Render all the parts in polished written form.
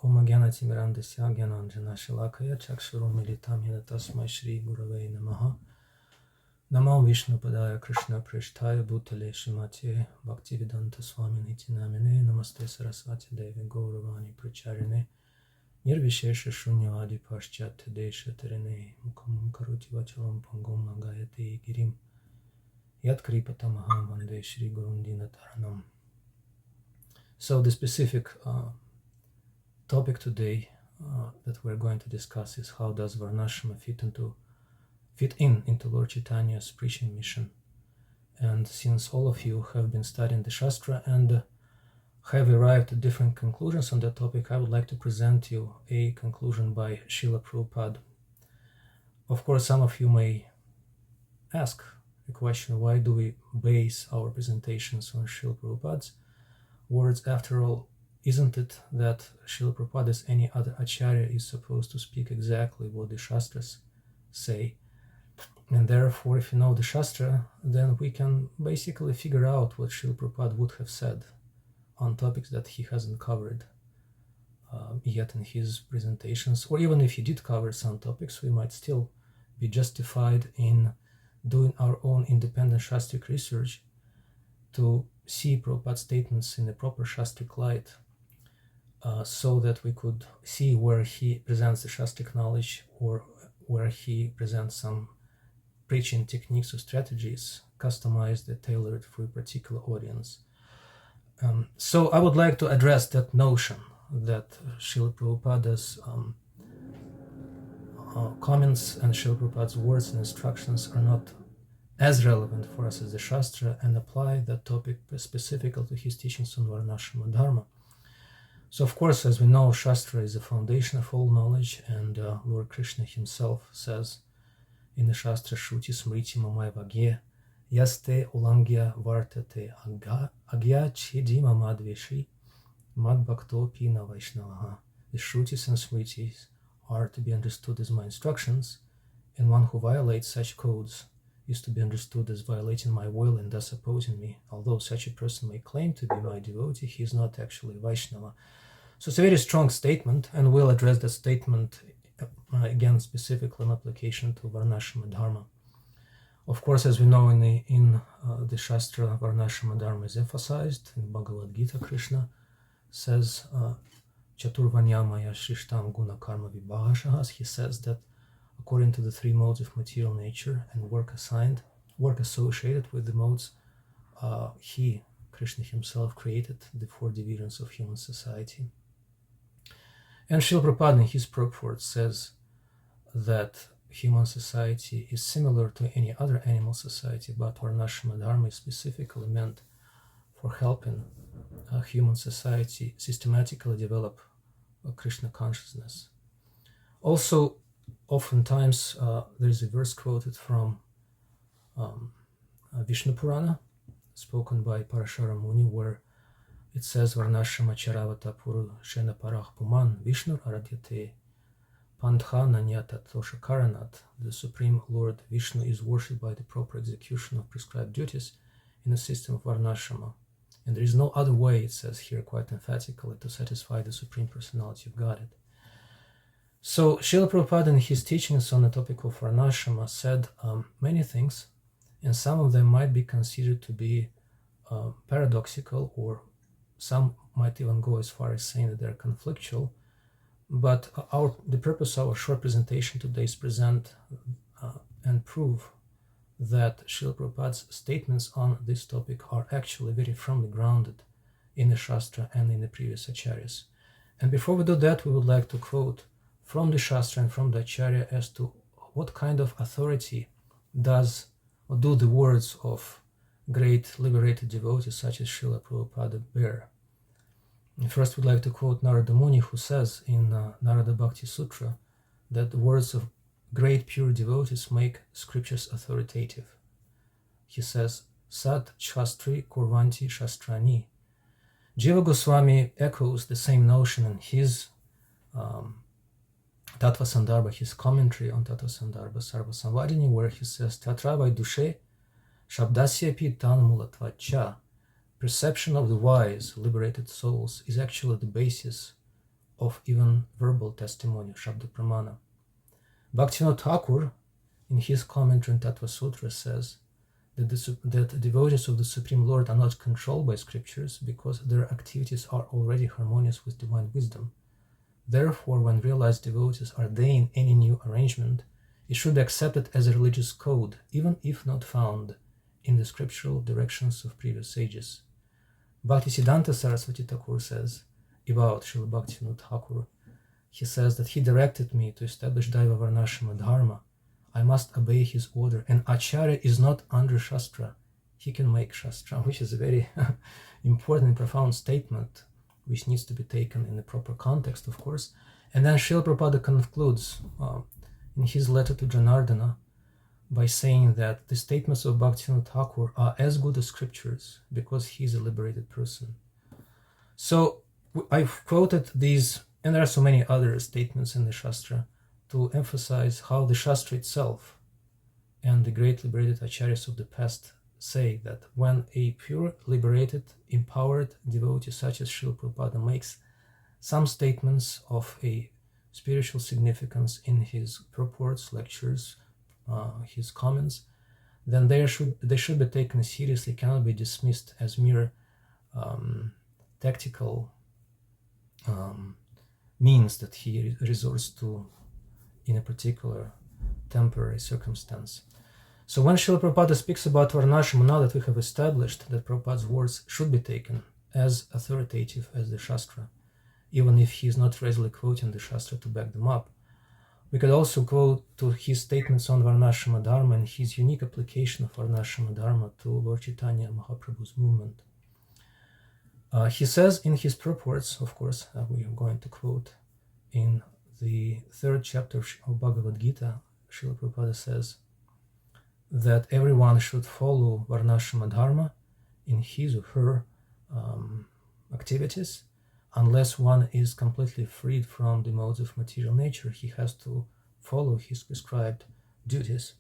Om Gyanatimirandasya Gyananjana Shalakaya Chakshurumilitam Yena Tasmai Shri Gurave Namaha. Namam Vishnu Padaya Krishna Prishtaya Bhutale Shimati Bhaktivedanta Swami Niti Namine Namaste Saraswati Devi Gauravani Pracharine Nirvishesha Shunyavadi Paschat Desha Terene Mukhamam Karuti Vachalam Pangum Nagayati Girim Yat Kripatamaham Vande Shri Gurundina Taranam. So the specific topic today that we're going to discuss is how does varnasrama fit into Lord Caitanya's preaching mission. And since all of you have been studying the Shastra and have arrived at different conclusions on that topic, I would like to present you a conclusion by Srila Prabhupada. Of course, some of you may ask the question, why do we base our presentations on Srila Prabhupada's words? After all, isn't it that Srila Prabhupada, as any other acharya, is supposed to speak exactly what the Shastras say? And therefore, if you know the Shastra, then we can basically figure out what Srila Prabhupada would have said on topics that he hasn't covered yet in his presentations. Or even if he did cover some topics, we might still be justified in doing our own independent Shastric research to see Prabhupada's statements in a proper Shastric light, so that we could see where he presents the Shastric knowledge or where he presents some preaching techniques or strategies customized and tailored for a particular audience. So I would like to address that notion that Srila Prabhupada's comments and Srila Prabhupada's words and instructions are not as relevant for us as the Shastra, and apply that topic specifically to his teachings on varnasrama dharma. So of course, as we know, Shastra is the foundation of all knowledge, and Lord Krishna himself says in the Shastra, Shruti Smriti Mamai Vagye Yaste Ulangya Vartate Agya Chedi Mamadveshi Mad Bhakto Pina Vaishnavaha. The Shrutis and Smritis are to be understood as my instructions, and one who violates such codes is to be understood as violating my will and thus opposing me. Although such a person may claim to be my devotee, he is not actually Vaishnava. So it's a very strong statement, and we'll address that statement again specifically in application to varnasrama dharma. Of course, as we know, in the Shastra, varnasrama dharma is emphasized. In Bhagavad Gita, Krishna says, Chaturvanyamaya Shrishtam Guna Karma Vibhashahas. He says that according to the three modes of material nature and work associated with the modes, he, Krishna himself, created the four divisions of human society. And Srila Prabhupada in his purport says that human society is similar to any other animal society, but varnasrama dharma is specifically meant for helping human society systematically develop Krishna consciousness. Also, oftentimes there is a verse quoted from Vishnu Purana, spoken by Parashara Muni, where it says, Varnashrama Charavata Puru Shena Parach Puman Vishnu Aradyate Pantha Nanyata Tosha Karanat. The Supreme Lord Vishnu is worshipped by the proper execution of prescribed duties in a system of Varnashrama. And there is no other way, it says here quite emphatically, to satisfy the Supreme Personality of Godhead. So Srila Prabhupada in his teachings on the topic of varnasrama said many things, and some of them might be considered to be paradoxical, or some might even go as far as saying that they're conflictual. But the purpose of our short presentation today is present and prove that Srila Prabhupada's statements on this topic are actually very firmly grounded in the Shastra and in the previous acharyas. And before we do that, we would like to quote from the Shastra and from the Acharya as to what kind of authority do the words of great liberated devotees such as Srila Prabhupada bear. And first, we'd like to quote Narada Muni, who says in Narada Bhakti Sutra that the words of great pure devotees make scriptures authoritative. He says, Sat Shastri Kurvanti Shastrani. Jiva Goswami echoes the same notion in his Tattva Sandarbha, his commentary on Tattva Sandarbha Sarva Samvadini, where he says, Tatra Vaidushe Shabdasya Pi Tan Mulatvacha. Perception of the wise, liberated souls is actually the basis of even verbal testimony, Shabda Pramana. Bhaktivinoda Thakur, in his commentary on Tattva Sutra, says that the devotees of the Supreme Lord are not controlled by scriptures because their activities are already harmonious with divine wisdom. Therefore, when realized devotees ordain any new arrangement, it should be accepted as a religious code, even if not found in the scriptural directions of previous sages. Bhaktisiddhanta Saraswati Thakur says about Srila Bhaktivinoda Thakur, he says that he directed me to establish Daiva Varnasrama Dharma. I must obey his order, and Acharya is not under Shastra. He can make Shastra, which is a very important and profound statement, which needs to be taken in the proper context, of course. And then Srila Prabhupada concludes in his letter to Janardana by saying that the statements of Bhaktivinoda Thakur are as good as scriptures because he is a liberated person. So I've quoted these, and there are so many other statements in the Shastra, to emphasize how the Shastra itself and the great liberated acharyas of the past say that when a pure, liberated, empowered devotee such as Srila Prabhupada makes some statements of a spiritual significance in his purports, lectures, his comments, then they should be taken seriously, cannot be dismissed as mere tactical means that he resorts to in a particular temporary circumstance. So when Srila Prabhupada speaks about Varnasrama, now that we have established that Prabhupada's words should be taken as authoritative as the Shastra, even if he is not readily quoting the Shastra to back them up, we could also quote to his statements on Varnasrama Dharma and his unique application of Varnasrama Dharma to Lord Caitanya Mahaprabhu's movement. He says in his purports, of course, we are going to quote in the 3rd chapter of Bhagavad Gita, Srila Prabhupada says that everyone should follow Varnasrama Dharma in his or her activities. Unless one is completely freed from the modes of material nature, he has to follow his prescribed duties.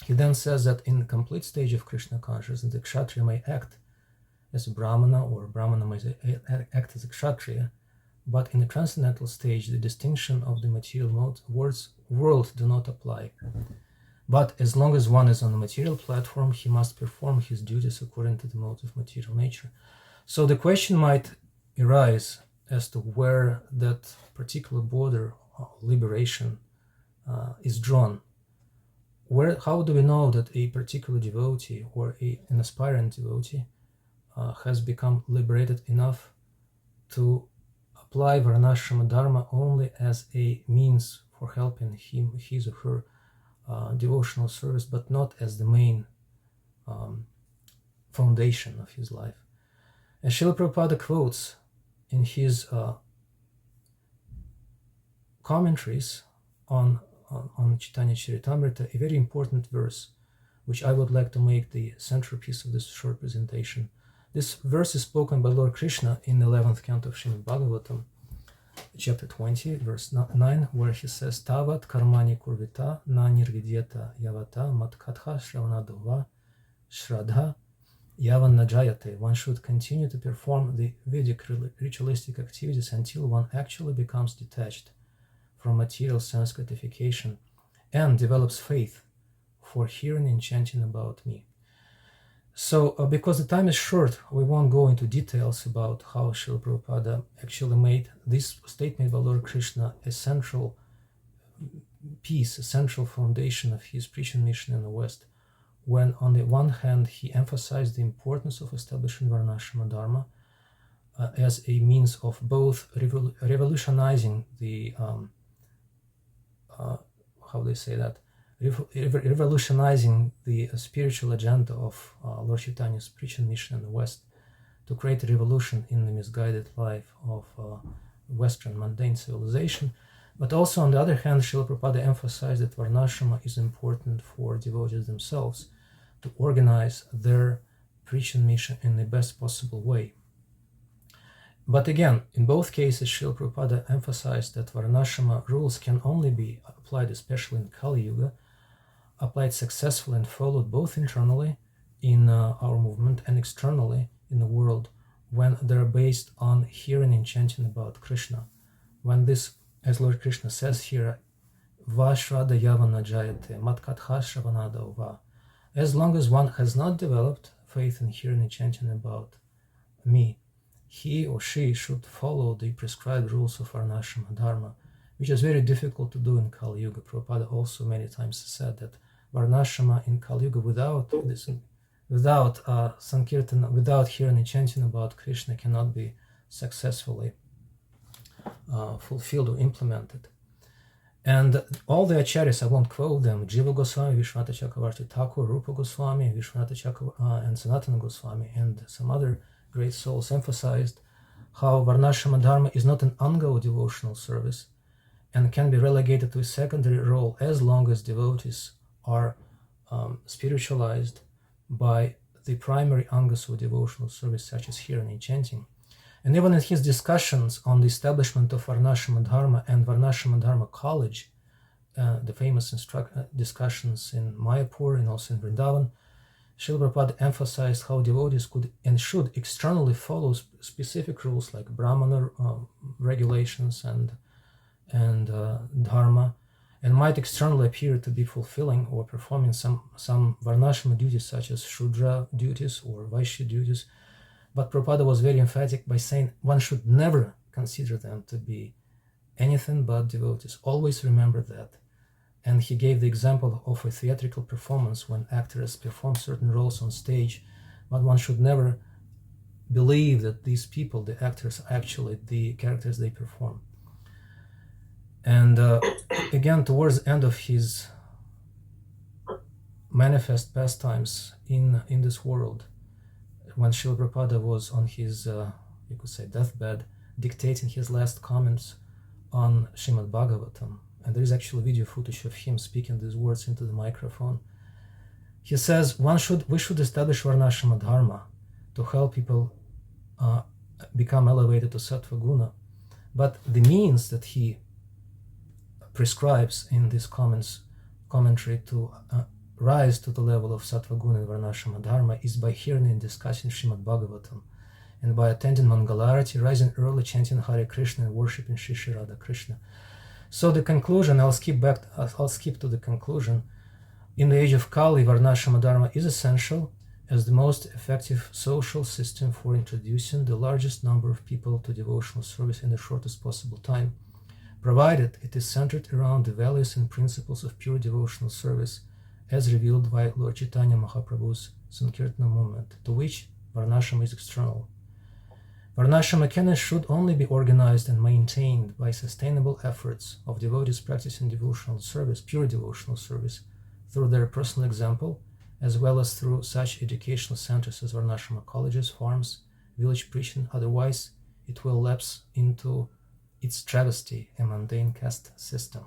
He then says that in the complete stage of Krishna consciousness, the Kshatriya may act as a Brahmana, or Brahmana may act as a Kshatriya, but in the transcendental stage, the distinction of the material world do not apply. But as long as one is on the material platform, he must perform his duties according to the modes of material nature. So the question might arise as to where that particular border of liberation is drawn. How do we know that a particular devotee or an aspirant devotee has become liberated enough to apply Varnasrama Dharma only as a means for helping him, his or her devotional service, but not as the main foundation of his life? And Srila Prabhupada quotes in his commentaries on Chaitanya Charitamrita a very important verse, which I would like to make the centerpiece of this short presentation. This verse is spoken by Lord Krishna in the 11th canto of Srimad Bhagavatam, chapter 20, verse 9, where he says, Tavat karmani kurvita na nirvidyeta yavata matkatha shravanadova shraddha yavan najayate. One should continue to perform the Vedic ritualistic activities until one actually becomes detached from material sense gratification and develops faith for hearing and chanting about me. So, because the time is short, we won't go into details about how Srila Prabhupada actually made this statement by Lord Krishna a central piece, a central foundation of his preaching mission in the West, when on the one hand he emphasized the importance of establishing Varnasrama Dharma as a means of both revolutionizing the, revolutionizing the spiritual agenda of Lord Chaitanya's preaching mission in the West, to create a revolution in the misguided life of Western mundane civilization. But also, on the other hand, Srila Prabhupada emphasized that Varnasrama is important for devotees themselves to organize their preaching mission in the best possible way. But again, in both cases, Srila Prabhupada emphasized that Varnasrama rules can only be applied, especially in Kali Yuga, applied successfully and followed both internally in our movement and externally in the world when they're based on hearing and chanting about Krishna. when this, as Lord Krishna says here, Vashvada yavana jayate matkatha shravanado va. As long as one has not developed faith in hearing and chanting about me, he or she should follow the prescribed rules of varnasrama dharma, which is very difficult to do in Kali Yuga. Prabhupada also many times said that varnasrama in Kali Yuga without sankirtana, without hearing and chanting about Krishna, cannot be successfully fulfilled or implemented. And all the acharyas, I won't quote them, Jiva Goswami, Vishwanath Chakravarti Thakur, Rupa Goswami, Vishwanath Chakravarti, and Sanatana Goswami, and some other great souls emphasized how varnasrama dharma is not an anga of devotional service and can be relegated to a secondary role as long as devotees are spiritualized by the primary angas of devotional service, such as hearing and chanting. And even in his discussions on the establishment of varnasrama dharma and varnasrama dharma college, the famous discussions in Mayapur and also in Vrindavan, Srila Prabhupada emphasized how devotees could and should externally follow specific rules like Brahmana regulations and dharma, and might externally appear to be fulfilling or performing some varnasrama duties such as Shudra duties or Vaishya duties. But Prabhupada was very emphatic by saying one should never consider them to be anything but devotees. Always remember that. And he gave the example of a theatrical performance when actors perform certain roles on stage, but one should never believe that these people, the actors, are actually the characters they perform. And again, towards the end of his manifest pastimes in this world, when Srila Prabhupada was on his, you could say, deathbed, dictating his last comments on Srimad Bhagavatam, and there is actually video footage of him speaking these words into the microphone. He says, we should establish varnasrama dharma to help people become elevated to sattva guna, but the means that he prescribes in these commentary to rise to the level of sattva guna and varnasrama dharma is by hearing and discussing Srimad Bhagavatam, and by attending Mangalarati, rising early, chanting Hare Krishna and worshipping Shri Shri Radha Krishna. So the conclusion, I'll skip to the conclusion. In the age of Kali, varnasrama dharma is essential as the most effective social system for introducing the largest number of people to devotional service in the shortest possible time, provided it is centered around the values and principles of pure devotional service as revealed by Lord Caitanya Mahaprabhu's Sankirtana movement, to which varnasrama is external. Varnasrama can and should only be organized and maintained by sustainable efforts of devotees practicing devotional service, pure devotional service, through their personal example, as well as through such educational centers as varnasrama colleges, farms, village preaching. Otherwise, it will lapse into its travesty, a mundane caste system.